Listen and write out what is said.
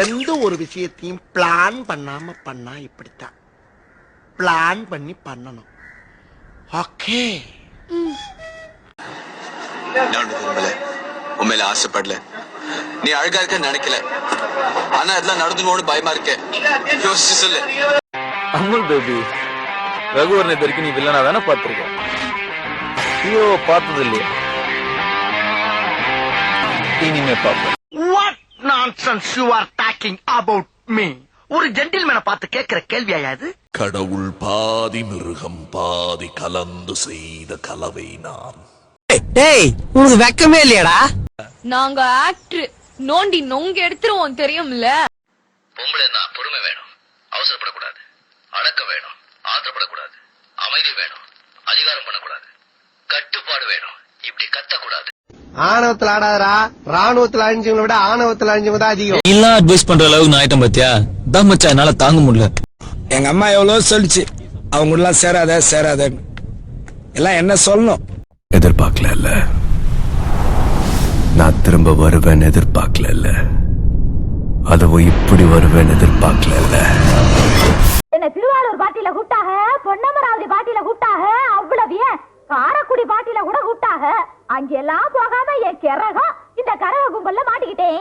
எந்த ஒரு விஷயத்தையும் பிளான் பண்ணாம பண்ணா இப்படித்தான். பிளான் பண்ணி பண்ணணும். ஓகே. உண்மையில ஆசைப்படல, நீ அழகா இருக்க நினைக்கல, ஆனா இதெல்லாம் நடந்துன்னு பயமா இருக்க. யோசிச்சு சொல்லு. அமுல் பேபி, ரகுவரனை இது வரைக்கும் நீ வில்லனா தானே பார்த்திருக்க, ஹீரோ பார்த்தது இல்லையா? இனிமே பார்ப்போம். What nonsense you are talking about me? ஒரு ஜென்டில்மேனை பார்த்து கேட்கிற கேள்வியா இது? கடவுள் பாதி மிருகம் பாதி கலந்து செய்த கலவை நான். டேய், உனக்கு வெக்கமே இல்லையாடா? நாங்க ஆக்டர் நோண்டி நொங்க எடுத்துருவோம் தெரியும்ல. பொம்பளைன்னா பொறுமை வேணும், அவசரப்படக்கூடாது, அடக்கம் வேணும், ஆத்திரப்படக்கூடாது, அமைதி வேணும், அதிகாரம் பண்ணக்கூடாது, கட்டுப்பாடு வேணும், இப்படி கத்தக்கூடாது. ஆணவத்துல ஆடாதரா, ராணுவத்துல அழிஞ்சவங்களை விட ஆணவத்துல அழிஞ்சவங்க தான் அதிகம். எல்லாம் அட்வைஸ் பண்ற அளவுக்கு நான் ஆயிட்டேன் பாத்தியா? தான் மச்சா என்னால தாங்க முடியல. எங்க அம்மா எவ்வளவு சொல்லிச்சு, அவங்க எல்லாம் சேராத எல்லாம் என்ன சொல்லணும். எதிர்பார்க்கல, நான் திரும்ப வருவேன் எதிர்பார்க்கல, அதுவும் இப்படி வருவேன் எதிர்பார்க்கல. என்ன திருவாரூர் பாட்டியில கூப்பிட்டாக, பொன்னமராவதி பாட்டியில கூப்பிட்டாக, அவ்வளவு ஏன் காரக்குடி பாட்டியில கூட கூப்பிட்டாக. அங்கெல்லாம் போகாம என் கிறகம் இந்த கரக கும்பல்ல மாட்டிக்கிட்டேன்.